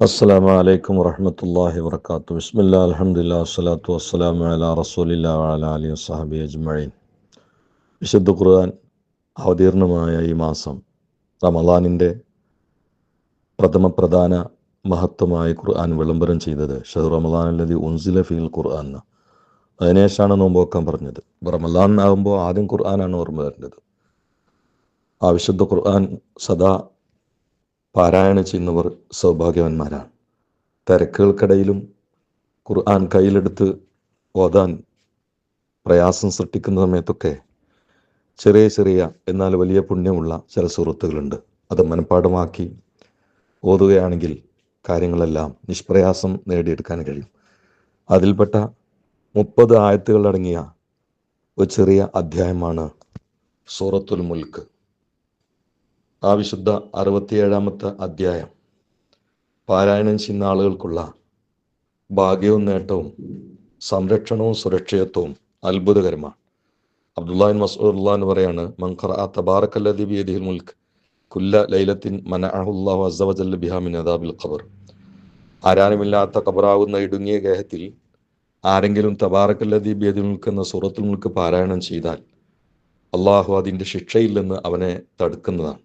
അസ്സലാമു അലൈക്കും വറഹ്മത്തുള്ളാഹി വബറകാതുഹു. ബിസ്മില്ലാഹിൽ അൽഹംദുലില്ലാഹി വസ്സലാത്തു വസ്സലാമു അലാ റസൂലില്ലാഹി വഅലാ ആലിഹി വസ്സഹബിഹി അജ്മഈൻ. വിശുദ്ധ ഖുർആൻ അവതീർണമായ ഈ മാസം റമളാനിൻ്റെ പ്രധാന മഹത്വമായ ഖുർആൻ വിളംബരം ചെയ്തത് ഷഹ്റു റമളാനല്ലദീ ഉൻസില ഫീൽ ഖുർആൻ. അതിനുശേഷമാണ് നോമ്പ് വെക്കാൻ പറഞ്ഞത്. റമളാൻ ആകുമ്പോൾ ആദ്യം ഖുർആനാണ് ഓർമ്മ വരേണ്ടത്. ആ വിശുദ്ധ ഖുർആൻ സദാ പാരായണം ചെയ്യുന്നവർ സൗഭാഗ്യവന്മാരാണ്. തിരക്കുകൾക്കിടയിലും ഖുർആൻ കയ്യിലെടുത്ത് ഓതാൻ പ്രയാസം സൃഷ്ടിക്കുന്ന സമയത്തൊക്കെ ചെറിയ ചെറിയ എന്നാൽ വലിയ പുണ്യമുള്ള ചില സൂറത്തുകളുണ്ട്. അത് മനഃപ്പാഠമാക്കി ഓതുകയാണെങ്കിൽ കാര്യങ്ങളെല്ലാം നിഷ്പ്രയാസം നേടിയെടുക്കാൻ കഴിയും. അതിൽപ്പെട്ട 30 ആയത്തുകളടങ്ങിയ ഒരു ചെറിയ അധ്യായമാണ് സൂറത്തുൽ മുൽക്ക്. ആ വിശുദ്ധ 67-ാമത്തെ അധ്യായം പാരായണം ചെയ്യുന്ന ആളുകൾക്കുള്ള ഭാഗ്യവും നേട്ടവും സംരക്ഷണവും സുരക്ഷിതത്വവും അത്ഭുതകരമാണ്. അബ്ദുല്ലാഹിൻ മസ്ഊദ് എന്ന് പറയാണ്, മൻ ഖറഅ തബാറക്കല്ലദീ ബിയദിഹിൽ മുൽക്ക് കുല്ല ലൈലത്തിൻ മനഅഹുല്ലാഹു അസ്സ വജല്ല ബിഹാ മിൻ അദാബിൽ ഖബർ. ആരാനുമില്ലാത്ത ഖബറാവുന്ന ഇടുങ്ങിയ ഗേഹത്തിൽ ആരെങ്കിലും തബാറക്കല്ലദീ ബിയദിഹിൽ മുൽക്ക് എന്ന സൂറത്തുൽ മുൽക്ക് പാരായണം ചെയ്താൽ അള്ളാഹു അതിൻ്റെ ശിക്ഷയിൽ നിന്ന് അവനെ തടുക്കുന്നതാണ്.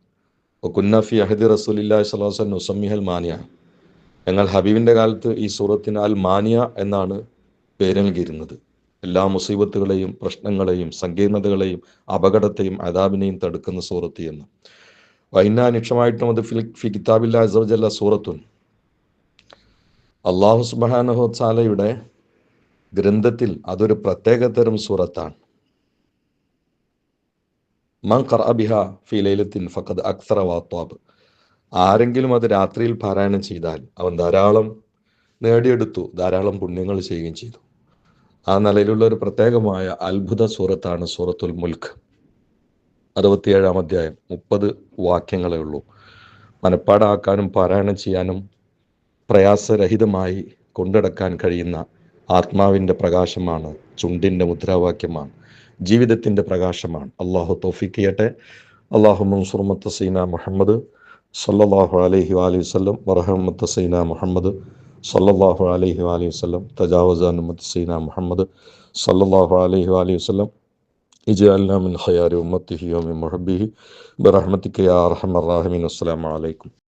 കുന്നഫി അഹദി റസൂലില്ലാഹി സ്വല്ലല്ലാഹു അലൈഹി വസല്ലം നുസമ്മിഹൽ മാനിയ. ഞങ്ങൾ ഹബീബിൻ്റെ കാലത്ത് ഈ സൂറത്തിന് അൽ മാനിയ എന്നാണ് പേര് നൽകിയിരുന്നത്. എല്ലാ മുസീബത്തുകളെയും പ്രശ്നങ്ങളെയും സങ്കീർണതകളെയും അപകടത്തെയും അദാബിനെയും തടുക്കുന്ന സൂറത്ത് എന്ന്. വൈന നിക്ഷമായിട്ടും അത് ഫി കിതാബില്ലാഹി അസ്സ വജല്ല സൂറത്തുൻ. അല്ലാഹു സുബ്ഹാനഹു വ തആലയുടെ ഗ്രന്ഥത്തിൽ അതൊരു പ്രത്യേകതരം സൂറത്താണ്. മൻ ഖറഅ ബിഹാ ഫി ലൈലത്തിൻ ഫഖദ് അക്സറ വഅത്വാബ്. ആരെങ്കിലും അത് രാത്രിയിൽ പാരായണം ചെയ്താൽ അവൻ ധാരാളം നേടിയെടുത്തു, ധാരാളം പുണ്യങ്ങൾ ചെയ്യുകയും ചെയ്തു. ആ നിലയിലുള്ള ഒരു പ്രത്യേകമായ അത്ഭുത സൂറത്താണ് സൂറത്തുൽ മുൽക്ക്. 67-ാം അധ്യായം 30 വാക്യങ്ങളേ ഉള്ളൂ. മനഃപ്പാഠമാക്കാനും പാരായണം ചെയ്യാനും പ്രയാസരഹിതമായി കൊണ്ടുനടക്കാൻ കഴിയുന്ന ആത്മാവിൻ്റെ പ്രകാശമാണ്, ചുണ്ടിൻ്റെ മുദ്രാവാക്യമാണ്, ജീവിതത്തിൻ്റെ പ്രകാശമാണ്. അള്ളാഹു തൗഫീഖ് ചെയ്യട്ടെ. അല്ലാഹുമ്മ അൻസുർ മുത്തസീന മുഹമ്മദ് സല്ലല്ലാഹു അലൈഹി വഅലിഹി വസല്ലം വറഹം മുത്തസീന മുഹമ്മദ് സല്ലല്ലാഹു അലൈഹി വഅലിഹി വസല്ലം തജാവസ അൻ മുത്തസീന മുഹമ്മദ് സല്ലല്ലാഹു അലൈഹി വഅലിഹി വസല്ലം ഇജ്അൽനാ മിൻ ഖയാരി ഉമ്മത്തിഹി വ മിൻ മുഹബ്ബിഹി ബിറഹ്മതിക യാ അർഹമർ റഹീമീൻ. അസ്സലാമു അലൈക്കും.